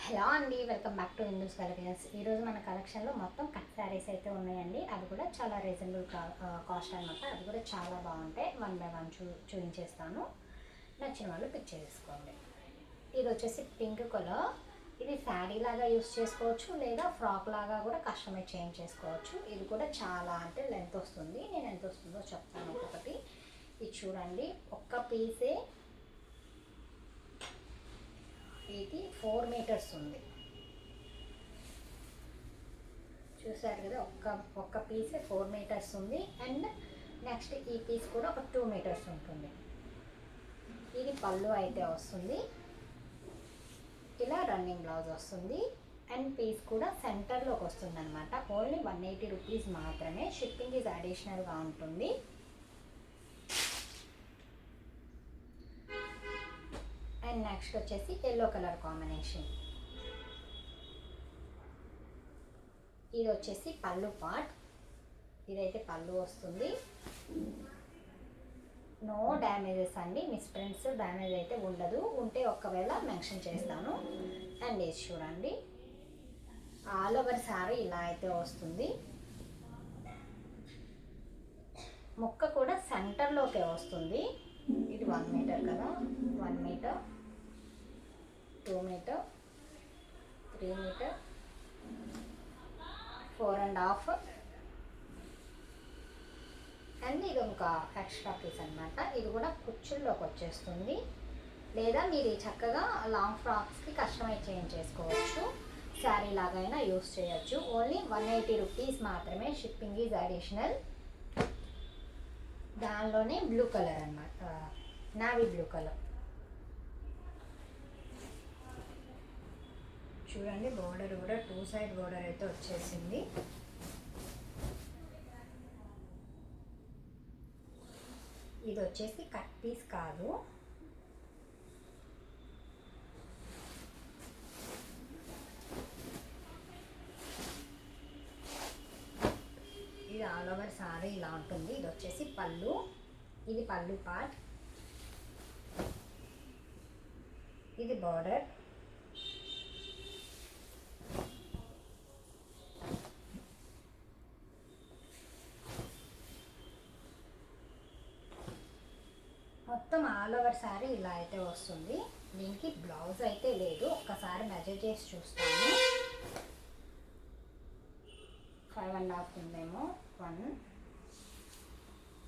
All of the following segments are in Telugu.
హలో అండి, welcome back to Hindus collections. ఈరోజు మన కలెక్షన్లో మొత్తం కట్ శారీస్ అయితే ఉన్నాయండి. అవి కూడా చాలా రీజనబుల్ కాస్ట్ అనమాట. అవి కూడా చాలా బాగుంటాయి. వన్ బై వన్ చూపించేస్తాను. నచ్చిన వాళ్ళు పిక్ చేసుకోండి. ఇది వచ్చేసి పింక్ కలర్. ఇది శారీ లాగా యూస్ చేసుకోవచ్చు, లేదా ఫ్రాక్ లాగా కూడా కస్టమైజ్ చేంజ్ చేసుకోవచ్చు. ఇది కూడా చాలా అంటే లెంత్ వస్తుంది. నేను ఎంత వస్తుందో చెప్తాను ఒక్కొక్కటి. ఇది చూడండి, ఒక్క పీసే ఇది 4 మీటర్స్ ఉంది. చూసారు కదా, ఒక్క పీసే 4 మీటర్స్ ఉంది. అండ్ నెక్స్ట్ ఈ పీస్ కూడా ఒక 2 మీటర్స్ ఉంటుంది. ఇది పళ్ళు అయితే వస్తుంది. ఇలా రన్నింగ్ బ్లౌజ్ వస్తుంది. అండ్ పీస్ కూడా సెంటర్లోకి వస్తుంది అనమాట. ఓన్లీ 180 రూపీస్ మాత్రమే. షిప్పింగ్ ఈజ్ అడిషనల్గా ఉంటుంది. అండ్ నెక్స్ట్ వచ్చేసి ఎల్లో కలర్ కాంబినేషన్. ఇది వచ్చేసి పళ్ళు పార్ట్. ఇదైతే పళ్ళు వస్తుంది. నో డ్యామేజెస్ అండి, మిస్ ప్రింట్స్ డ్యామేజ్ అయితే ఉండదు. ఉంటే ఒకవేళ మెన్షన్ చేస్తాను. అండ్ ఇది చూడండి, ఆల్ ఓవర్ శారీ ఇలా అయితే వస్తుంది. ముక్క కూడా సెంటర్లోకే వస్తుంది. ఇది 1 మీటర్ కదా, 1 మీటర్, 2 మీటర్, 3 మీటర్, 4.5. అండ్ ఇది ఇంకా ఎక్స్ట్రా పీస్ అనమాట. ఇది కూడా కుచ్చుల్లోకి వచ్చేస్తుంది. లేదా మీరు చక్కగా లాంగ్ ఫ్రాక్స్కి కస్టమైజ్ చేంజ్ చేసుకోవచ్చు. శారీ లాగైనా యూస్ చేయొచ్చు. ఓన్లీ 180 రూపీస్ మాత్రమే. Shipping is additional. దానిలోనే బ్లూ కలర్ అన్నమాట, నావీ బ్లూ కలర్. చూడండి, బోర్డర్ కూడా 2 సైడ్ బోర్డర్ అయితే వచ్చేసింది. ఇది వచ్చేసి కట్ పీస్ కాదు. ఇది ఆల్ ఓవర్ సారీ ఇలా ఉంటుంది. ఇది వచ్చేసి పళ్ళు. ఇది పళ్ళు పార్ట్. ఇది బోర్డర్. మొత్తం ఆల్ ఓవర్ శారీ ఇలా అయితే వస్తుంది. దీనికి బ్లౌజ్ అయితే లేదు. ఒక్కసారి మెజర్ చేసి చూస్తాను. 5.5 ఉందేమో. 1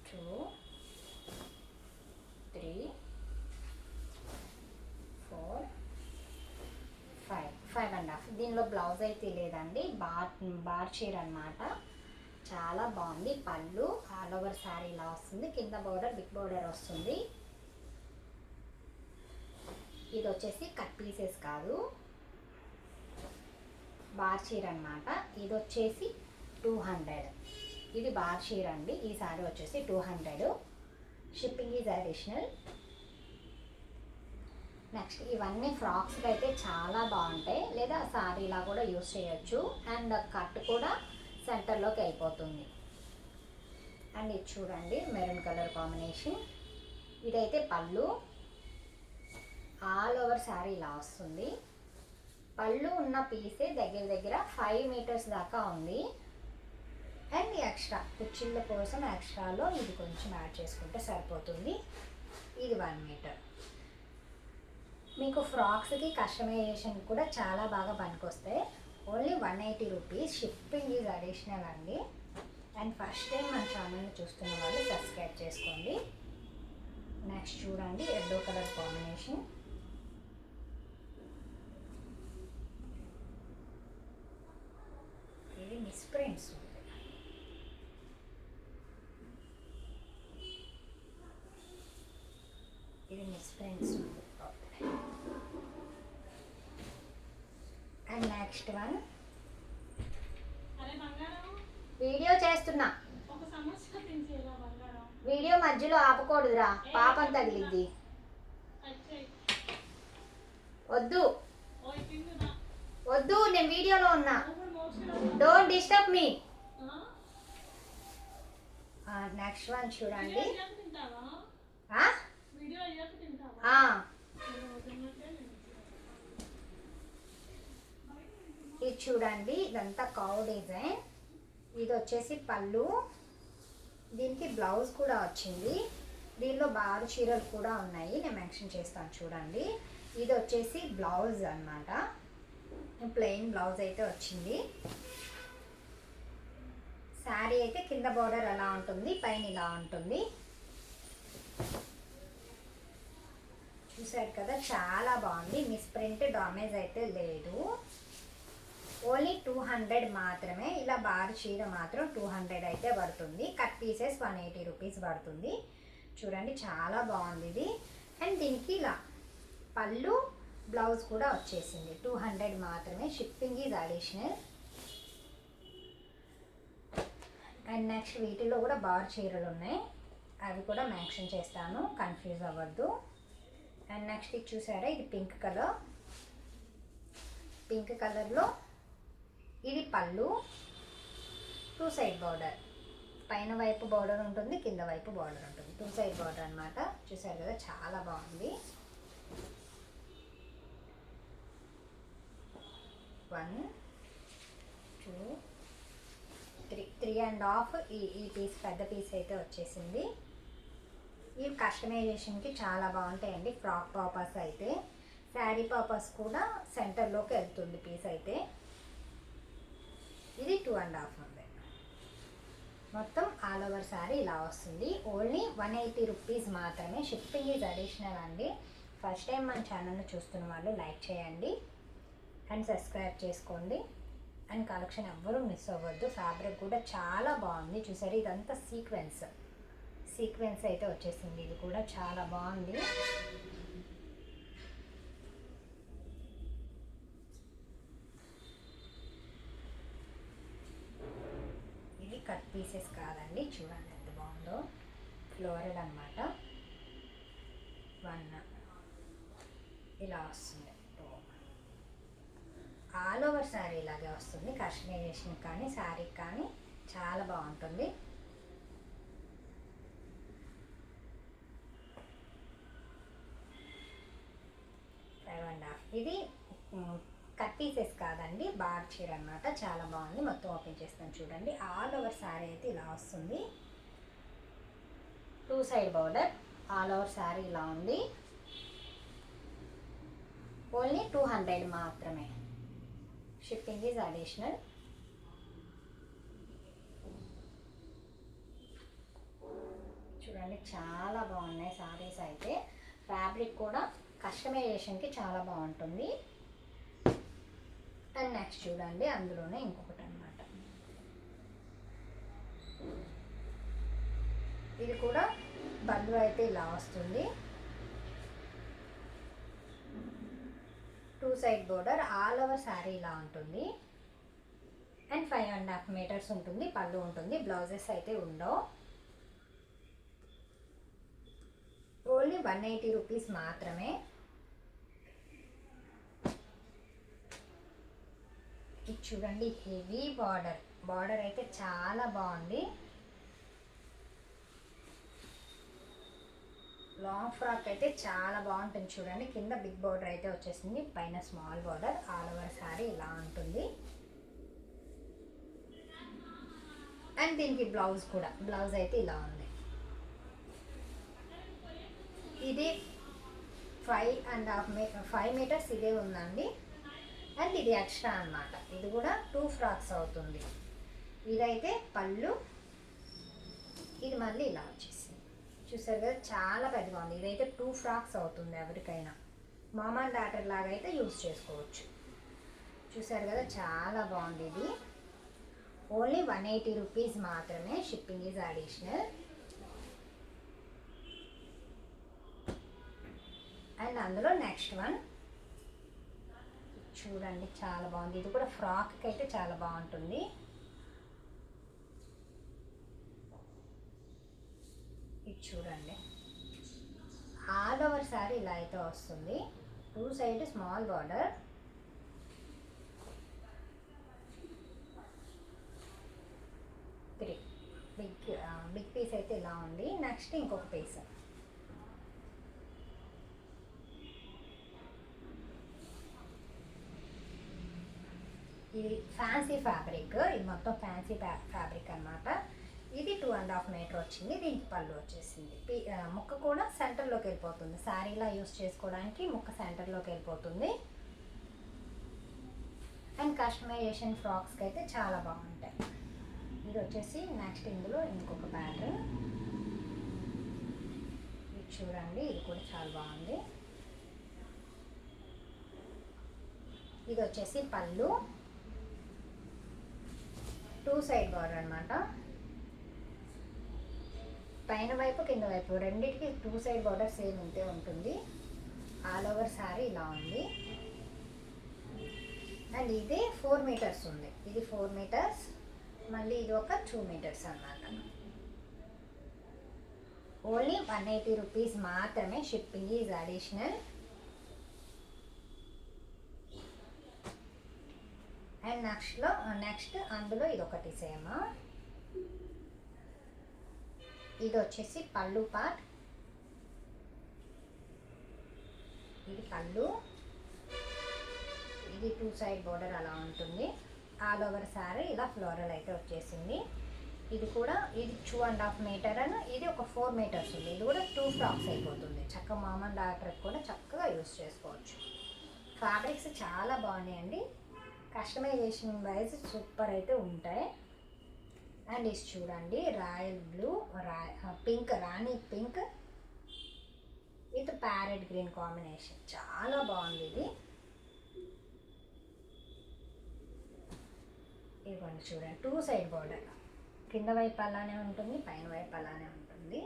2 3 4 5 5.5. దీనిలో బ్లౌజ్ అయితే లేదండి. బార్ చీర అన్నమాట. చాలా బాగుంది. పళ్ళు ఆల్ ఓవర్ శారీ ఇలా వస్తుంది. కింద బోర్డర్ బిగ్ బోర్డర్ వస్తుంది. ఇది వచ్చేసి కట్ పీసెస్ కాదు, బార్ చీర అన్నమాట. ఇది వచ్చేసి 200. ఇది బార్ చీర అండి. ఈ శారీ వచ్చేసి 200. Shipping is additional. నెక్స్ట్ ఇవన్నీ ఫ్రాక్స్కి అయితే చాలా బాగుంటాయి. లేదా శారీలా కూడా యూస్ చేయొచ్చు. అండ్ కట్ కూడా సెంటర్లోకి అయిపోతుంది. అండ్ ఇది చూడండి, మెరూన్ కలర్ కాంబినేషన్. ఇదైతే పళ్ళు. ఆల్ ఓవర్ శారీ ఇలా వస్తుంది. పళ్ళు ఉన్న పీసే దగ్గర దగ్గర 5 మీటర్స్ దాకా ఉంది. అండ్ ఎక్స్ట్రా కుచ్చిళ్ళ కోసం ఎక్స్ట్రాలో ఇది కొంచెం యాడ్ చేసుకుంటే సరిపోతుంది. ఇది 1 మీటర్. మీకు ఫ్రాక్స్కి కస్టమైజేషన్ కూడా చాలా బాగా పనికొస్తాయి. Only 180 rupees. Shipping is additional అండి. అండ్ ఫస్ట్ టైం మన ఛానల్ని చూస్తున్న వాళ్ళు సబ్స్క్రైబ్ చేసుకోండి. నెక్స్ట్ చూడండి, ఎల్లో కలర్ కాంబినేషన్. ఇది మిస్ ప్రింట్స్ ఉంది. ఇది మిస్ ప్రింట్స్ ఉంది. And next one. వీడియో చేస్తున్నా. వీడియో మధ్యలో ఆపకూడదురా, పాపం తగిలిద్ది. వద్దు వద్దు, నేను వీడియోలో ఉన్నా. Don't disturb me. Next one చూడండి. ఇది చూడండి, ఇదంతా కౌ డిజైన్. ఇది వచ్చేసి పళ్ళు, దీనికి బ్లౌజ్ కూడా వచ్చింది. దీనిలో బారు చీరలు కూడా ఉన్నాయి, నేను మెన్షన్ చేస్తాను చూడండి. ఇది వచ్చేసి బ్లౌజ్ అన్నమాట, ప్లెయిన్ బ్లౌజ్ అయితే వచ్చింది. శారీ అయితే కింద బార్డర్ అలా ఉంటుంది, పైన ఇలా ఉంటుంది. చూసారు కదా, చాలా బాగుంది. మిస్ ప్రింట్ డామేజ్ అయితే లేదు. ఓన్లీ 200 మాత్రమే. ఇలా బార్ చీర మాత్రం 200 అయితే పడుతుంది. కట్ పీసెస్ 180 రూపీస్ పడుతుంది. చూడండి చాలా బాగుంది ఇది. అండ్ దీనికి ఇలా పళ్ళు బ్లౌజ్ కూడా వచ్చేసింది. 200 మాత్రమే. Shipping is additional. And next వీటిలో కూడా బార్ చీరలు ఉన్నాయి, అవి కూడా మెన్షన్ చేస్తాను, కన్ఫ్యూజ్ అవ్వద్దు. అండ్ నెక్స్ట్ ఇది చూసారా, ఇది పింక్ కలర్. పింక్ కలర్లో ఇది పళ్ళు, 2 సైడ్ బార్డర్. పైన వైపు బార్డర్ ఉంటుంది, కింద వైపు బార్డర్ ఉంటుంది. 2 సైడ్ బార్డర్ అనమాట. చూసారు కదా, చాలా బాగుంది. 1 2 3.5 ఈ పీస్, పెద్ద పీస్ అయితే వచ్చేసింది. ఇవి కస్టమైజేషన్కి చాలా బాగుంటాయండి. ఫ్రాక్ పర్పస్ అయితే, శారీ పర్పస్ కూడా సెంటర్లోకి వెళ్తుంది పీస్ అయితే. ఇది 2.5 ఉంది. మొత్తం ఆల్ ఓవర్ శారీ ఇలా వస్తుంది. ఓన్లీ 180 రూపీస్ మాత్రమే. షిప్పింగ్ ఈజ్ అడిషనల్ అండి. ఫస్ట్ టైం మన ఛానల్ని చూస్తున్న వాళ్ళు లైక్ చేయండి అండ్ సబ్స్క్రైబ్ చేసుకోండి. అండ్ కలెక్షన్ ఎవ్వరూ మిస్ అవ్వద్దు. ఫ్యాబ్రిక్ కూడా చాలా బాగుంది. చూసారు, ఇదంతా సీక్వెన్స్ అయితే వచ్చేసింది. ఇది కూడా చాలా బాగుంది. ఇది కట్ పీసెస్ కాదండి, చూడండి ఎంత బాగుందో. ఫ్లోరల్ అనమాట. 1 ఇలా వస్తుంది. ఆల్ ఓవర్ శారీ ఇలాగే వస్తుంది. కస్టమైజేషన్ కానీ శారీకి కానీ చాలా బాగుంటుంది. ఇది కట్ పీసెస్ కాదండి, బార్ చీర అనమాట. చాలా బాగుంది. మొత్తం ఓపెన్ చేస్తాను చూడండి. ఆల్ ఓవర్ శారీ అయితే ఇలా వస్తుంది. 2 side border. All over sari ఇలా ఉంది. ఓన్లీ 200 మాత్రమే. Shipping is additional. చూడండి చాలా బాగున్నాయి శారీస్ అయితే. ఫ్యాబ్రిక్ కూడా కస్టమైజేషన్కి చాలా బాగుంటుంది. అండ్ నెక్స్ట్ చూడండి, అందులోనే ఇంకొకటి అనమాట. ఇది కూడా బల్లు అయితే ఇలా వస్తుంది. 2 side border. All over sari ఇలా ఉంటుంది. అండ్ 5.5 మీటర్స్ ఉంటుంది. పళ్ళు ఉంటుంది. బ్లౌజెస్ అయితే ఉండవు. ఓన్లీ 180 రూపీస్ మాత్రమే. ఇది చూడండి, హెవీ బార్డర్ అయితే చాలా బాగుంది. లాంగ్ ఫ్రాక్ అయితే చాలా బాగుంటుంది. చూడండి, కింద బిగ్ బార్డర్ అయితే వచ్చేసింది, పైన small border. All over sari ఇలా ఉంటుంది. అండ్ దీనికి బ్లౌజ్ అయితే ఇలా ఉంది. ఇది 5 మీటర్స్ ఇదే ఉందండి. అండ్ ఇది ఎక్స్ట్రా అన్నమాట. ఇది కూడా 2 ఫ్రాక్స్ అవుతుంది. ఇదైతే పళ్ళు, ఇది మళ్ళీ ఇలా వచ్చేసింది. చూసారు కదా, చాలా పెద్దగా ఉంది. ఇదైతే 2 ఫ్రాక్స్ అవుతుంది. ఎవరికైనా మామ్ అండ్ డాటర్ లాగా అయితే యూజ్ చేసుకోవచ్చు. చూసారు కదా, చాలా బాగుంది. ఇది ఓన్లీ 180 రూపీస్ మాత్రమే. Shipping is additional. అండ్ అందులో నెక్స్ట్ వన్ చూడండి, చాలా బాగుంది. ఇది కూడా ఫ్రాక్కి అయితే చాలా బాగుంటుంది. ఇది చూడండి, ఆల్ ఓవర్ శారీ ఇలా అయితే వస్తుంది. 2 side small border. Big piece అయితే ఇలా ఉంది. నెక్స్ట్ ఇంకొక పీస్. ఇది ఫ్యాన్సీ ఫ్యాబ్రిక్, ఇది మొత్తం ఫ్యాన్సీ ఫ్యాబ్రిక్ అనమాట. ఇది 2.5 మీటర్ వచ్చింది. దీనికి పళ్ళు వచ్చేసింది. ముక్క కూడా సెంటర్లోకి వెళ్ళిపోతుంది. శారీలా యూస్ చేసుకోవడానికి ముక్క సెంటర్లోకి వెళ్ళిపోతుంది. అండ్ కస్టమైజేషన్ ఫ్రాక్స్కి అయితే చాలా బాగుంటాయి. ఇది వచ్చేసి నెక్స్ట్ ఇందులో ఇంకొక ప్యాటర్న్, ఇది చూడండి, ఇది కూడా చాలా బాగుంది. ఇది వచ్చేసి పళ్ళు, 2 సైడ్ బార్డర్ అనమాట. పైన వైపు కింద వైపు రెండింటికి 2 సైడ్ బార్డర్ సేమ్ ఇంతే ఉంటుంది. ఆల్ ఓవర్ శారీ ఇలా ఉంది. అండ్ ఇది 4 మీటర్స్ ఉంది. ఇది 4 మీటర్స్, మళ్ళీ ఇది ఒక 2 మీటర్స్ అన్నమాట. ఓన్లీ 180 రూపీస్ మాత్రమే. Shipping is additional. And next అందులో ఇది ఒకటి సేమ్. ఇది వచ్చేసి పళ్ళు పార్ట్. ఇది పళ్ళు, ఇది 2 సైడ్ బోర్డర్ అలా ఉంటుంది. ఆల్ ఓవర్ శారీ ఇలా ఫ్లోరల్ అయితే వచ్చేసింది. ఇది కూడా ఇది 2.5 మీటర్ అని, ఇది ఒక 4 మీటర్స్ ఉంది. ఇది కూడా 2 ఫ్రాక్స్ అయిపోతుంది. చక్కగా మామ్ అండ్ డాటర్కి కూడా చక్కగా యూస్ చేసుకోవచ్చు. ఫ్యాబ్రిక్స్ చాలా బాగున్నాయండి. కస్టమైజేషన్ వైజ్ సూపర్ అయితే ఉంటాయి. అండ్ ఇది చూడండి, royal blue, pink, Rani pink with parrot green combination, చాలా బాగుంది ఇది. ఇదిగోండి చూడండి, 2 సైడ్ బోర్డర్, కింద వైపు అలానే ఉంటుంది, పైన వైపు అలానే ఉంటుంది.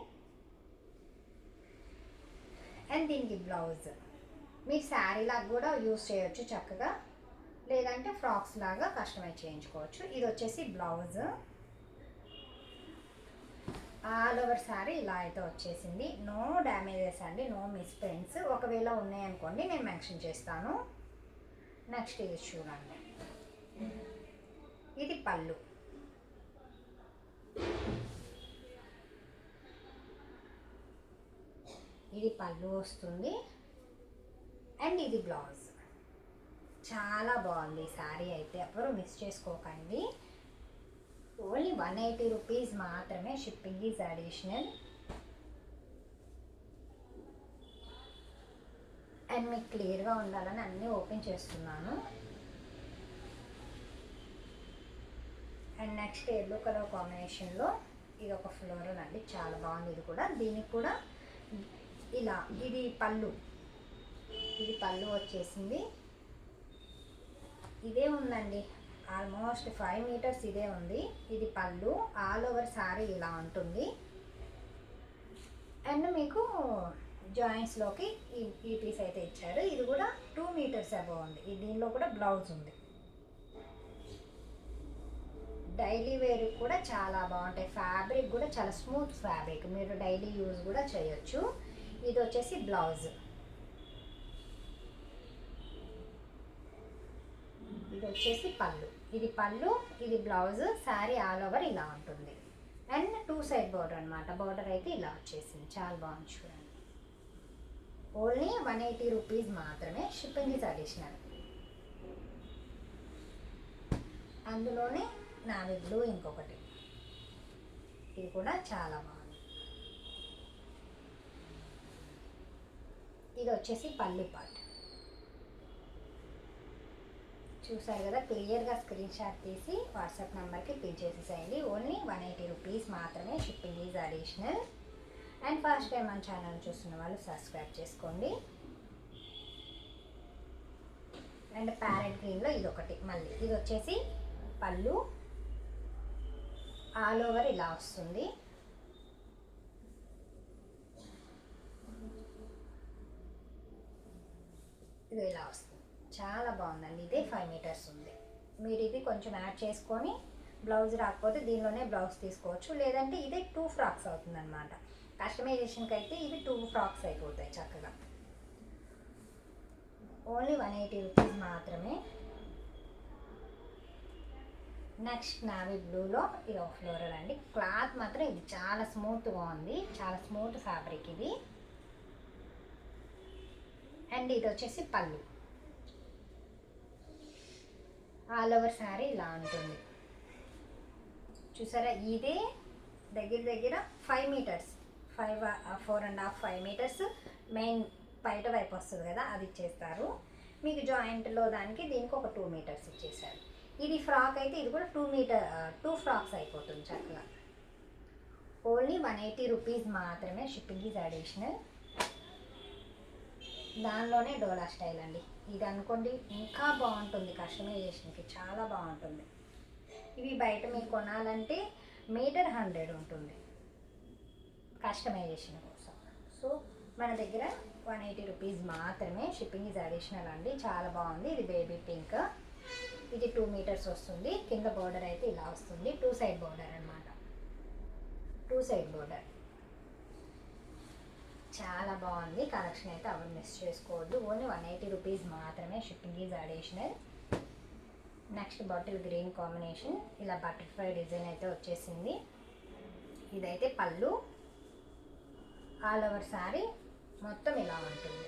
అండ్ దీనికి బ్లౌజ్ మీరు శారీ లాగా కూడా యూస్ చేయొచ్చు చక్కగా, లేదంటే ఫ్రాక్స్ లాగా కస్టమైజ్ చేయించుకోవచ్చు. ఇది వచ్చేసి బ్లౌజ్, ఆల్ ఓవర్ శారీ ఇలా అయితే వచ్చేసింది. నో డ్యామేజెస్ అండి, నో మిస్ ప్రింట్స్. ఒకవేళ ఉన్నాయనుకోండి నేను మెన్షన్ చేస్తాను. నెక్స్ట్ ఇది చూడండి, ఇది పళ్ళు, ఇది పళ్ళు వస్తుంది. అండ్ ఇది బ్లౌజ్. చాలా బాగుంది ఈ శారీ అయితే, ఎవరు మిస్ చేసుకోకండి. ఓన్లీ 180 రూపీస్ మాత్రమే. Shipping is additional. అండ్ మీకు క్లియర్గా ఉండాలని అన్నీ ఓపెన్ చేస్తున్నాను. అండ్ నెక్స్ట్ ఎల్లో కలర్ కాంబినేషన్లో ఇది ఒక ఫ్లోరల్ అండి, చాలా బాగుంది. ఇది కూడా, దీనికి కూడా ఇలా, ఇది పళ్ళు, ఇది పళ్ళు వచ్చేసింది. ఇదే ఉందండి, ఆల్మోస్ట్ 5 మీటర్స్ ఇదే ఉంది. ఇది పళ్ళు, ఆల్ ఓవర్ శారీ ఇలా ఉంటుంది. అండ్ మీకు జాయింట్స్లోకి ఈ పీస్ అయితే ఇచ్చారు. ఇది కూడా 2 మీటర్స్ అబవ్ ఉంది. దీనిలో కూడా బ్లౌజ్ ఉంది. డైలీ వేర్ కూడా చాలా బాగుంటాయి. ఫ్యాబ్రిక్ కూడా చాలా స్మూత్ ఫ్యాబ్రిక్, మీరు డైలీ యూజ్ కూడా చేయొచ్చు. ఇది వచ్చేసి బ్లౌజ్, ఇది వచ్చేసి పళ్ళు, ఇది పళ్ళు, ఇది బ్లౌజ్. శారీ ఆల్ ఓవర్ ఇలా ఉంటుంది. అండ్ 2 సైడ్ బోర్డర్ అనమాట. బోర్డర్ అయితే ఇలా వచ్చేసింది, చాలా బాగుంది చూడండి. ఓన్లీ 180 రూపీస్ మాత్రమే. Shipping is additional. అందులోనే నావీ బ్లూ ఇంకొకటి, ఇది కూడా చాలా బాగుంది. ఇది వచ్చేసి పళ్ళు పార్ట్. చూసారు కదా, క్లియర్గా స్క్రీన్ షాట్ తీసి వాట్సాప్ నెంబర్కి పిన్ చేసేసేయండి. ఓన్లీ 180 రూపీస్ మాత్రమే. Shipping is additional. And first time మన ఛానల్ చూస్తున్న వాళ్ళు సబ్స్క్రైబ్ చేసుకోండి. అండ్ ప్యారెట్ గ్రీన్లో ఇది ఒకటి, మళ్ళీ ఇది వచ్చేసి పళ్ళు, ఆల్ ఓవర్ ఇలా వస్తుంది. ఇది ఇలా వస్తుంది, చాలా బాగుందండి. ఇదే 5 మీటర్స్ ఉంది. మీరు ఇది కొంచెం యాడ్ చేసుకొని, బ్లౌజ్ రాకపోతే దీనిలోనే బ్లౌజ్ తీసుకోవచ్చు, లేదంటే ఇదే 2 ఫ్రాక్స్ అవుతుంది అనమాట. కస్టమైజేషన్కి అయితే ఇవి 2 ఫ్రాక్స్ అయిపోతాయి చక్కగా. ఓన్లీ 180 రూపీస్ మాత్రమే. నెక్స్ట్ నావీ బ్లూలో ఇది ఒక ఫ్లోరల్ అండి. క్లాత్ మాత్రం ఇది చాలా స్మూత్గా ఉంది, చాలా స్మూత్ ఫ్యాబ్రిక్ ఇది. అండ్ ఇది వచ్చేసి పళ్ళు, ఆల్ ఓవర్ శారీ ఇలా ఉంటుంది. చూసారా, ఇదే దగ్గర దగ్గర 5 మీటర్స్, 4.5 మీటర్స్ మెయిన్ బయట వైపు వస్తుంది కదా, అది ఇచ్చేస్తారు. మీకు జాయింట్లో దానికి దీనికి ఒక 2 మీటర్స్ ఇచ్చేసారు. ఇది ఫ్రాక్ అయితే ఇది కూడా 2 ఫ్రాక్స్ అయిపోతుంది చక్కగా. ఓన్లీ 180 రూపీస్ మాత్రమే. Shipping is additional. దానిలోనే డోలా స్టైల్ అండి. ఇది అనుకోండి ఇంకా బాగుంటుంది, కస్టమైజేషన్కి చాలా బాగుంటుంది. ఇవి బయట మీరు కొనాలంటే మీటర్ 100 ఉంటుంది కస్టమైజేషన్ కోసం. సో మన దగ్గర 180 రూపీస్ మాత్రమే. షిప్పింగ్ ఈజ్ అడిషనల్ అండి. చాలా బాగుంది. ఇది బేబీ పింక్. ఇది 2 మీటర్స్ వస్తుంది. కింద బోర్డర్ అయితే ఇలా వస్తుంది. 2 సైడ్ బోర్డర్ అనమాట. 2 సైడ్ బోర్డర్ చాలా బాగుంది. కలెక్షన్ అయితే ఎవరు మిస్ చేసుకోవద్దు. ఓన్లీ 180 రూపీస్ మాత్రమే. Shipping is additional. Next bottle green combination, ఇలా బటర్ఫ్లై డిజైన్ అయితే వచ్చేసింది. ఇదైతే పళ్ళు. ఆల్ ఓవర్ శారీ మొత్తం ఇలా ఉంటుంది.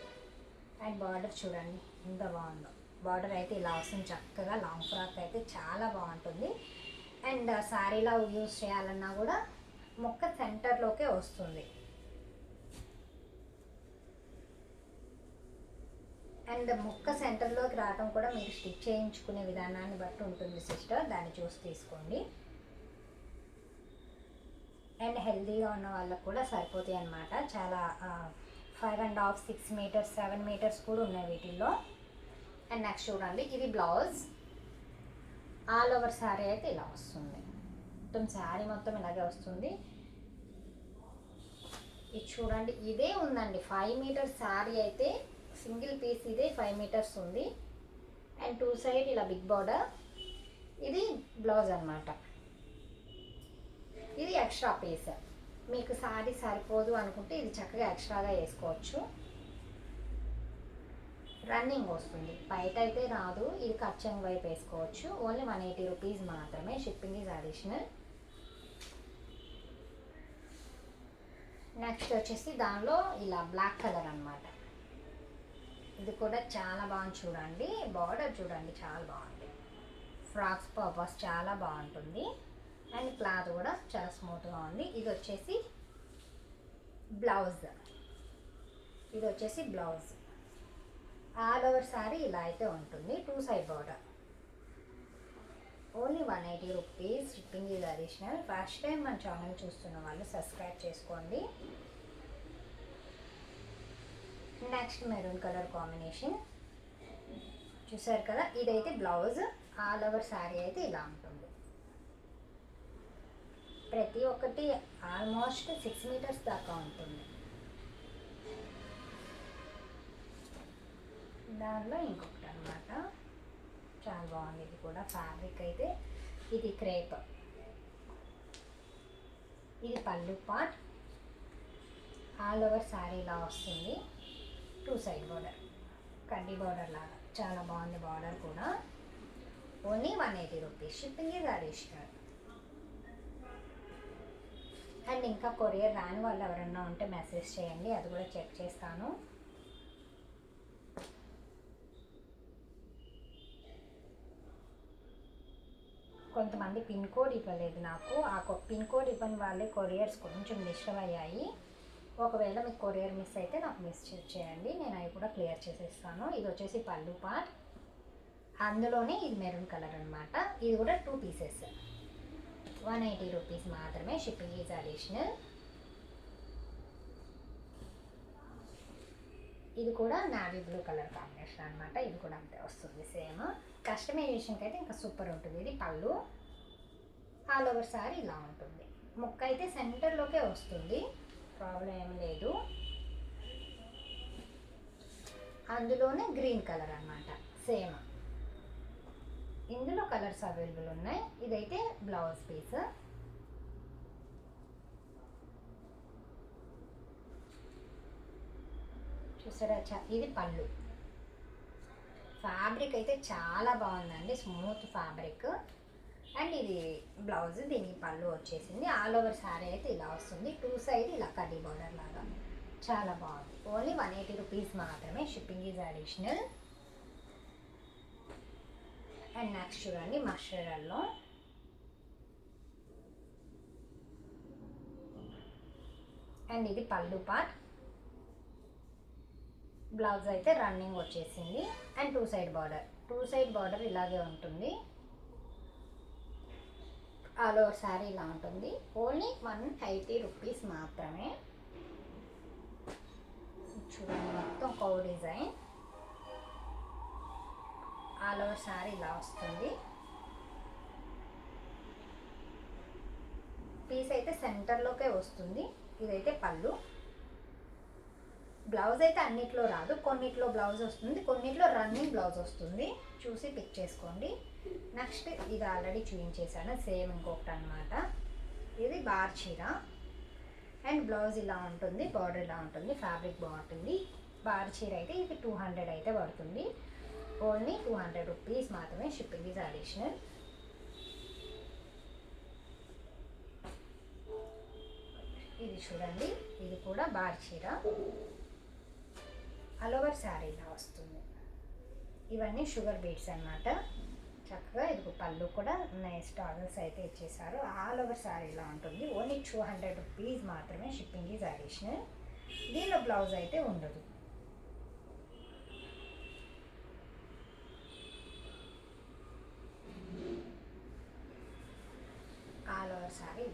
అండ్ బార్డర్ చూడండి ఎంత బాగుందో. బార్డర్ అయితే ఇలా వస్తుంది చక్కగా. లాంగ్ ఫ్రాక్ అయితే చాలా బాగుంటుంది. అండ్ శారీలో యూజ్ చేయాలన్నా కూడా మొక్క సెంటర్లోకే వస్తుంది. అండ్ ముక్క సెంటర్లోకి రావడం కూడా మీరు స్టిచ్ చేయించుకునే విధానాన్ని బట్టి ఉంటుంది సిస్టర్, దాన్ని చూసి తీసుకోండి. అండ్ హెల్తీగా ఉన్న వాళ్ళకు కూడా సరిపోతాయి అన్నమాట. చాలా 5.5, 6 మీటర్స్, 7 మీటర్స్ కూడా ఉన్నాయి వీటిల్లో. అండ్ నెక్స్ట్ చూడండి, ఇది బ్లౌజ్. ఆల్ ఓవర్ శారీ అయితే ఇలా వస్తుంది. మొత్తం శారీ మొత్తం ఇలాగే వస్తుంది. ఇది చూడండి, ఇదే ఉందండి 5 మీటర్స్ శారీ అయితే. సింగిల్ పీస్ ఇదే 5 మీటర్స్ ఉంది. అండ్ 2 సైడ్ ఇలా బిగ్ బార్డర్. ఇది బ్లౌజ్ అనమాట. ఇది ఎక్స్ట్రా పీస్. మీకు శారీ సరిపోదు అనుకుంటే ఇది చక్కగా ఎక్స్ట్రాగా వేసుకోవచ్చు. రన్నింగ్ వస్తుంది, బయట అయితే రాదు. ఇది కచ్చంగ్ వైపు వేసుకోవచ్చు. ఓన్లీ 180 రూపీస్ మాత్రమే. Shipping is additional. నెక్స్ట్ వచ్చేసి దానిలో ఇలా బ్లాక్ కలర్ అనమాట. ఇది కూడా చాలా బాగుంది చూడండి. బార్డర్ చూడండి చాలా బాగుంది. ఫ్రాక్స్ పర్పస్ చాలా బాగుంటుంది. అండ్ క్లాత్ కూడా చాలా స్మూత్గా ఉంది. ఇది వచ్చేసి బ్లౌజ్. ఇది వచ్చేసి బ్లౌజ్. ఆల్ ఓవర్ శారీ ఇలా అయితే ఉంటుంది. 2 side border. Only 180 rupees. Shipping is additional. First time మన ఛానల్ చూస్తున్న వాళ్ళు సబ్స్క్రైబ్ చేసుకోండి. నెక్స్ట్ మెరూన్ కలర్ కాంబినేషన్ చూసారు కదా. ఇదైతే బ్లౌజ్. ఆల్ ఓవర్ శారీ అయితే ఇలా ఉంటుంది. ప్రతి ఒక్కటి ఆల్మోస్ట్ 6 మీటర్స్ దాకా ఉంటుంది. దానిలో ఇంకొకటి అనమాట. చాలా బాగుంది. ఇది కూడా ఫ్యాబ్రిక్ అయితే ఇది క్రేప్. ఇది పళ్ళు పార్ట్. ఆల్ ఓవర్ శారీ ఇలా వస్తుంది. 2 సైడ్ బార్డర్, కడ్డీ బార్డర్ లాగా చాలా బాగుంది. బార్డర్ కూడా only 180 rupees. Shipping is additional. And ఇంకా కొరియర్ రాని వాళ్ళు ఎవరన్నా ఉంటే మెసేజ్ చేయండి, అది కూడా చెక్ చేస్తాను. కొంతమంది పిన్ కోడ్ ఇవ్వలేదు నాకు. ఆ పిన్ కోడ్ ఇవ్వని వాళ్ళే కొరియర్స్ కొంచెం డిస్టర్బ్ అయ్యాయి. ఒకవేళ మీకు కొరియర్ మిస్ అయితే నాకు మెసేజ్ చేయండి, నేను అవి కూడా క్లియర్ చేసేస్తాను. ఇది వచ్చేసి పళ్ళు పార్ట్. అందులోనే ఇది మెరూన్ కలర్ అనమాట. ఇది కూడా 2 పీసెస్. 180 రూపీస్ మాత్రమే. Shipping is additional. ఇది కూడా నావీ బ్లూ కలర్ కాంబినేషన్ అనమాట. ఇది కూడా అంతే వస్తుంది సేమ్. కస్టమైజేషన్కి అయితే ఇంకా సూపర్ ఉంటుంది. ఇది పళ్ళు. ఆల్ ఓవర్ సారీ ఇలా ఉంటుంది. ముక్క అయితే సెంటర్లోకే వస్తుంది, ప్రాబ్లం ఏం లేదు. అందులోనే గ్రీన్ కలర్ అనమాట సేమ్. ఇందులో కలర్స్ అవైలబుల్ ఉన్నాయి. ఇదైతే బ్లౌజ్ పీస్. చూసారా, ఇది పళ్ళు. ఫ్యాబ్రిక్ అయితే చాలా బాగుందండి, స్మూత్ ఫ్యాబ్రిక్. అండ్ ఇది బ్లౌజ్, దీనికి పళ్ళు వచ్చేసింది. ఆల్ ఓవర్ శారీ అయితే ఇలా వస్తుంది. 2 సైడ్ ఇలా కడ్డీ బార్డర్ లాగా చాలా బాగుంది. ఓన్లీ 180 రూపీస్ మాత్రమే. Shipping is additional. And next చూడండి మస్టర్డ్లో అండ్ ఇది పళ్ళు పార్ట్. బ్లౌజ్ అయితే రన్నింగ్ వచ్చేసింది అండ్ టూ సైడ్ బార్డర్ ఇలాగే ఉంటుంది. ఆల్ ఓవర్ శారీ ఇలా ఉంటుంది. ఓన్లీ 180 రూపీస్ మాత్రమే. చూడండి మొత్తం cow design. All over sari ఇలా వస్తుంది. పీస్ అయితే సెంటర్లోకే వస్తుంది. ఇదైతే పళ్ళు. బ్లౌజ్ అయితే అన్నిట్లో రాదు, కొన్నిట్లో బ్లౌజ్ వస్తుంది, కొన్నిట్లో రన్నింగ్ బ్లౌజ్ వస్తుంది. చూసి పిక్ చేసుకోండి. నెక్స్ట్ ఇది ఆల్రెడీ చూపించేసాను, సేమ్ ఇంకొకటి అనమాట. ఇది బార్ చీర అండ్ బ్లౌజ్ ఇలా ఉంటుంది, బార్డర్ ఇలా ఉంటుంది, ఫ్యాబ్రిక్ బాగుంటుంది. బార్ చీర అయితే ఇది 200 అయితే పడుతుంది. ఓన్లీ 200 రూపీస్ మాత్రమే. Shipping is additional. ఇది చూడండి, ఇది కూడా బార్ చీర. ఆల్ ఓవర్ శారీ ఇలా వస్తుంది. ఇవన్నీ షుగర్ బీట్స్ అన్నమాట. చక్కగా ఇది పళ్ళు కూడా నైస్ టాజల్స్ అయితే ఇచ్చేసారు. ఆల్ ఓవర్ శారీ ఇలా ఉంటుంది. ఓన్లీ 200 రూపీస్ మాత్రమే. Shipping is additional. దీనిలో బ్లౌజ్ అయితే ఉండదు. ఆల్ ఓవర్ శారీ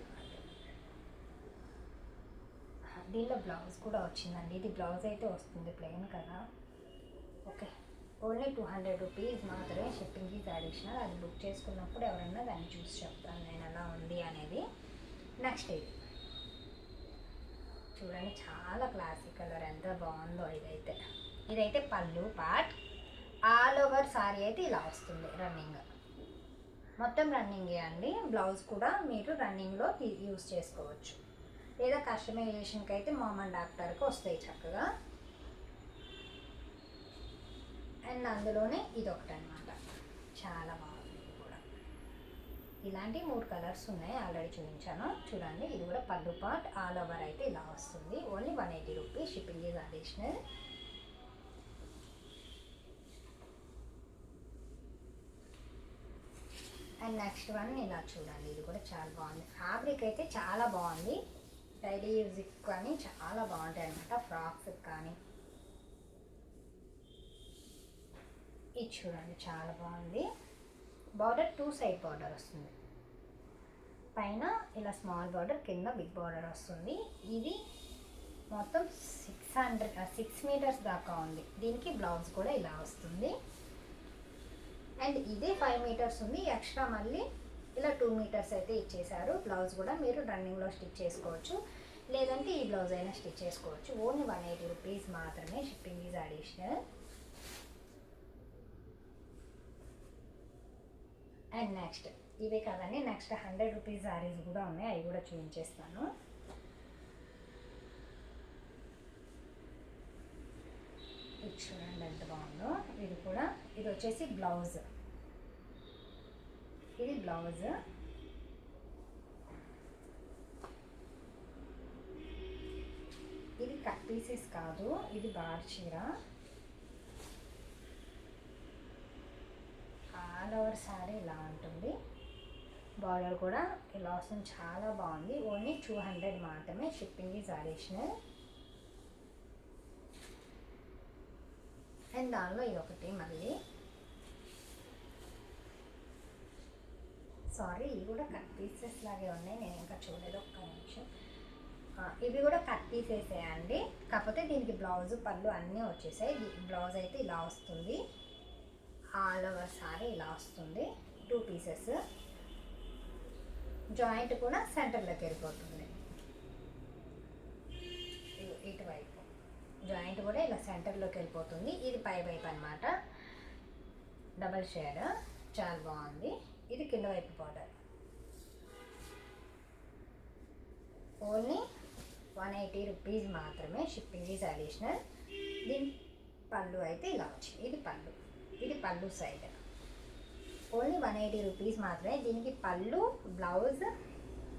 దీనిలో బ్లౌజ్ కూడా వచ్చిందండి. ఇది బ్లౌజ్ అయితే వస్తుంది, ప్లెయిన్ కదా. ఓకే, ఓన్లీ 200 రూపీస్ మాత్రమే. Shipping is additional. అది బుక్ చేసుకున్నప్పుడు ఎవరన్నా దాన్ని చూసి చెప్తాను నేను ఎలా ఉంది అనేది. నెక్స్ట్ ఇది చూడండి, చాలా క్లాసిక్ కలర్, ఎంత బాగుందో. ఇదైతే పళ్ళు పార్ట్. ఆల్ ఓవర్ సారీ అయితే ఇలా వస్తుంది. రన్నింగ్ మొత్తం రన్నింగే అండి. బ్లౌజ్ కూడా మీరు రన్నింగ్లో యూజ్ చేసుకోవచ్చు, లేదా కస్టమైజేషన్కి అయితే మామ్ అండ్ డాక్టర్కి వస్తాయి చక్కగా. అండ్ అందులోనే ఇదొకటి అనమాట, చాలా బాగుంది. ఇది కూడా ఇలాంటి 3 కలర్స్ ఉన్నాయి, ఆల్రెడీ చూపించాను. చూడండి, ఇది కూడా పళ్ళు పార్ట్. ఆల్ ఓవర్ అయితే ఇలా వస్తుంది. Only 180 rupees. Shipping is additional. And next one ఇలా చూడండి, ఇది కూడా చాలా బాగుంది. ఫ్యాబ్రిక్ అయితే చాలా బాగుంది. డైలీ యూజ్కి కానీ చాలా బాగుంటాయి అనమాట, ఫ్రాక్స్కి కానీ. ఇది చూడండి, చాలా బాగుంది. బార్డర్ 2 సైడ్ బార్డర్ వస్తుంది. పైన ఇలా స్మాల్ బార్డర్, కింద బిగ్ బార్డర్ వస్తుంది. ఇది మొత్తం 6 మీటర్స్ దాకా ఉంది. దీనికి బ్లౌజ్ కూడా ఇలా వస్తుంది. అండ్ ఇదే 5 మీటర్స్ ఉంది. ఎక్స్ట్రా మళ్ళీ ఇలా 2 మీటర్స్ అయితే ఇచ్చేసారు. బ్లౌజ్ కూడా మీరు రన్నింగ్లో స్టిచ్ చేసుకోవచ్చు, లేదంటే ఈ బ్లౌజ్ అయినా స్టిచ్ చేసుకోవచ్చు. ఓన్లీ 180 రూపీస్ మాత్రమే. Shipping is additional. And next ఇవే కదండి, నెక్స్ట్ 100 రూపీస్ శారీస్ కూడా ఉన్నాయి, అవి కూడా చూపించేస్తాను. ఇది చూడండి ఎంత బాగుందో. ఇది వచ్చేసి బ్లౌజ్. ఇది బ్లౌజ్. ఇది కట్ పీసెస్ కాదు, ఇది బార్ చీర. ఆల్ ఓవర్ శారీ ఇలా ఉంటుంది. బార్డర్ కూడా ఇలా వస్తుంది, చాలా బాగుంది. ఓన్లీ 200 మాత్రమే. Shipping is additional. అండ్ దానిలో ఇదొకటి మళ్ళీ, సారీ, ఇవి కూడా కట్ పీసెస్ లాగే ఉన్నాయి, నేను ఇంకా చూడలేదు, ఒక్క నిమిషం. ఇవి కూడా కట్ పీసెసే అండి, కాకపోతే దీనికి బ్లౌజ్ పళ్ళు అన్నీ వచ్చేసాయి. బ్లౌజ్ అయితే ఇలా వస్తుంది. ఆల్ ఓవర్ సారీ ఇలా వస్తుంది. 2 పీసెస్. జాయింట్ కూడా సెంటర్లోకి వెళ్ళిపోతుంది. ఇటువైపు జాయింట్ కూడా ఇలా సెంటర్లోకి వెళ్ళిపోతుంది. ఇది పై వైపు అనమాట, డబల్ షేడ్, చాలా బాగుంది. ఇది కింద వైపు బార్డర్. ఓన్లీ 180 రూపీస్ మాత్రమే. Shipping is additional. దీని పళ్ళు అయితే ఇలా వచ్చింది. ఇది పళ్ళు సైడ్. ఓన్లీ 180 రూపీస్ మాత్రమే. దీనికి పళ్ళు, బ్లౌజ్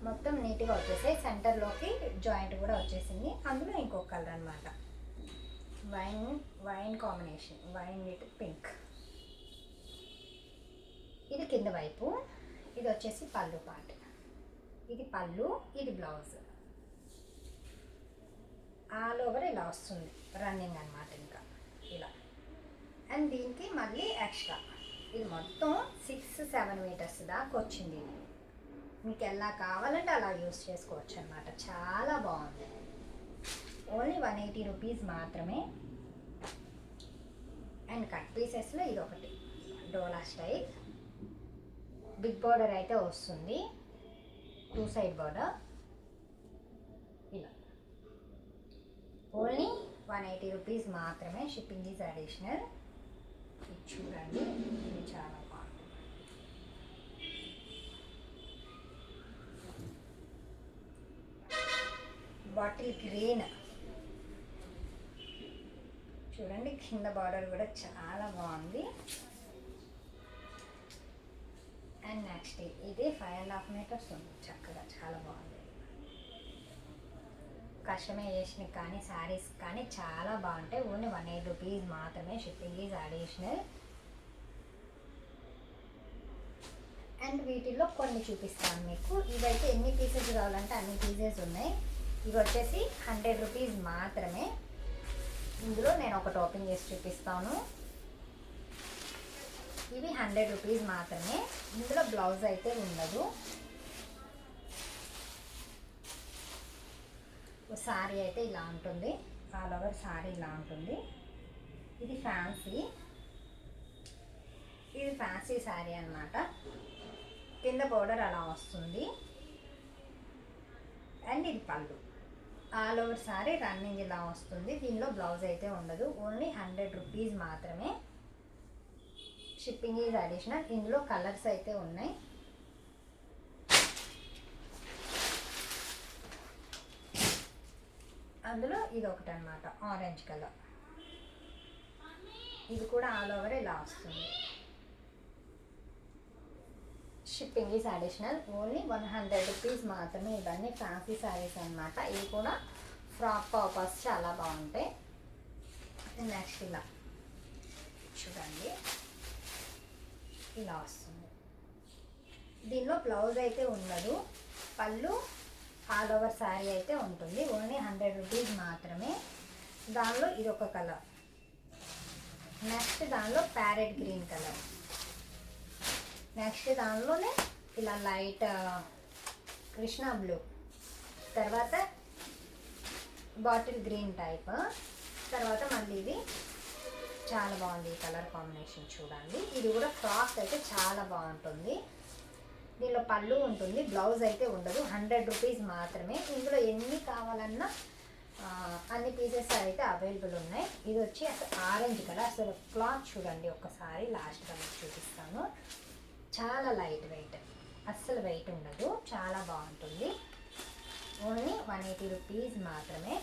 మొత్తం నీట్గా వచ్చేసాయి. సెంటర్లోకి జాయింట్ కూడా వచ్చేసింది. అందులో ఇంకొక కలర్ అనమాట, wine combination, wine with pink. కింద వైపు. ఇది వచ్చేసి పళ్ళు పార్ట్. ఇది పళ్ళు, ఇది బ్లౌజ్. ఆల్ ఓవర్ ఇలా వస్తుంది, రన్నింగ్ అనమాట. ఇంకా ఇలా. అండ్ దీనికి మళ్ళీ ఎక్స్ట్రా ఇది మొత్తం 6-7 మీటర్స్ దాకా వచ్చింది. మీకు ఎలా కావాలంటే అలా యూస్ చేసుకోవచ్చు అనమాట. చాలా బాగుంది. ఓన్లీ 180 రూపీస్ మాత్రమే. అండ్ కట్ పీసెస్లో ఇది ఒకటి డోలా స్టైల్. బిగ్ బార్డర్ అయితే వస్తుంది, 2 సైడ్ బార్డర్. ఇలా ఓన్లీ 180 రూపీస్ మాత్రమే. Shipping is additional. ఇది చూడండి, ఇది చాలా బాగుంది. బాటిల్ గ్రీన్ చూడండి, కింద బార్డర్ కూడా చాలా బాగుంది. అండ్ నెక్స్ట్ ఇది 5.5 మీటర్స్ ఉంది. చక్కగా చాలా బాగుంది. కస్టమైజేషన్ కానీ శారీస్ కానీ చాలా బాగుంటాయి. ఓన్లీ 180 రూపీస్ మాత్రమే. Shipping is additional. అండ్ వీటిల్లో కొన్ని చూపిస్తాను మీకు. ఇవైతే ఎన్ని పీసెస్ కావాలంటే అన్ని పీసెస్ ఉన్నాయి. ఇవి వచ్చేసి 100 రూపీస్ మాత్రమే. ఇందులో నేను ఒకటి ఓపెన్ చేసి చూపిస్తాను. ఇవి 100 రూపీస్ మాత్రమే. ఇందులో బ్లౌజ్ అయితే ఉండదు. సారీ అయితే ఇలా ఉంటుంది, ఆల్ ఓవర్ సారీ ఇలా ఉంటుంది. ఇది ఫ్యాన్సీ, ఇది ఫ్యాన్సీ సారీ అన్నమాట. కింద బోర్డర్ అలా వస్తుంది. అండ్ ఇది పళ్ళు. ఆల్ ఓవర్ సారీ రన్నింగ్ ఇలా వస్తుంది. దీనిలో బ్లౌజ్ అయితే ఉండదు. ఓన్లీ 100 రూపీస్ మాత్రమే. Shipping is additional. ఇందులో కలర్స్ అయితే ఉన్నాయి. అందులో ఇది ఒకటి అనమాట, ఆరెంజ్ కలర్. ఇది కూడా ఆల్ ఓవర్ ఇలా వస్తుంది. Shipping is additional. Only 100 rupees మాత్రమే. ఇవన్నీ ఫ్యాన్సీ శారీస్ అనమాట. ఇవి కూడా ఫ్రాక్ పర్పస్ చాలా బాగుంటాయి. నెక్స్ట్ ఇలా చూడండి, ఇలా వస్తుంది. దీనిలో బ్లౌజ్ అయితే ఉండదు. పళ్ళు ఆల్ ఓవర్ శారీ అయితే ఉంటుంది. ఓన్లీ 100 రూపీస్ మాత్రమే. దానిలో ఇది ఒక కలర్. నెక్స్ట్ దానిలో ప్యారెట్ గ్రీన్ కలర్. నెక్స్ట్ దానిలోనే ఇలా లైట్ కృష్ణ బ్లూ. తర్వాత బాటిల్ గ్రీన్ టైప్. తర్వాత మళ్ళీ ఇది చాలా బాగుంది. ఈ కలర్ కాంబినేషన్ చూడండి. ఇది కూడా ఫ్రాక్ అయితే చాలా బాగుంటుంది. దీనిలో పళ్ళు ఉంటుంది, బ్లౌజ్ అయితే ఉండదు. 100 రూపీస్ మాత్రమే. ఇందులో ఎన్ని కావాలన్నా అన్ని పీసెస్ అయితే అవైలబుల్ ఉన్నాయి. ఇది వచ్చి అసలు ఆరెంజ్ కలర్. అసలు క్లాత్ చూడండి ఒకసారి, లాస్ట్ కలర్ చూపిస్తాను. చాలా లైట్ వెయిట్, అస్సలు వెయిట్ ఉండదు. చాలా బాగుంటుంది. ఓన్లీ 180 రూపీస్ మాత్రమే.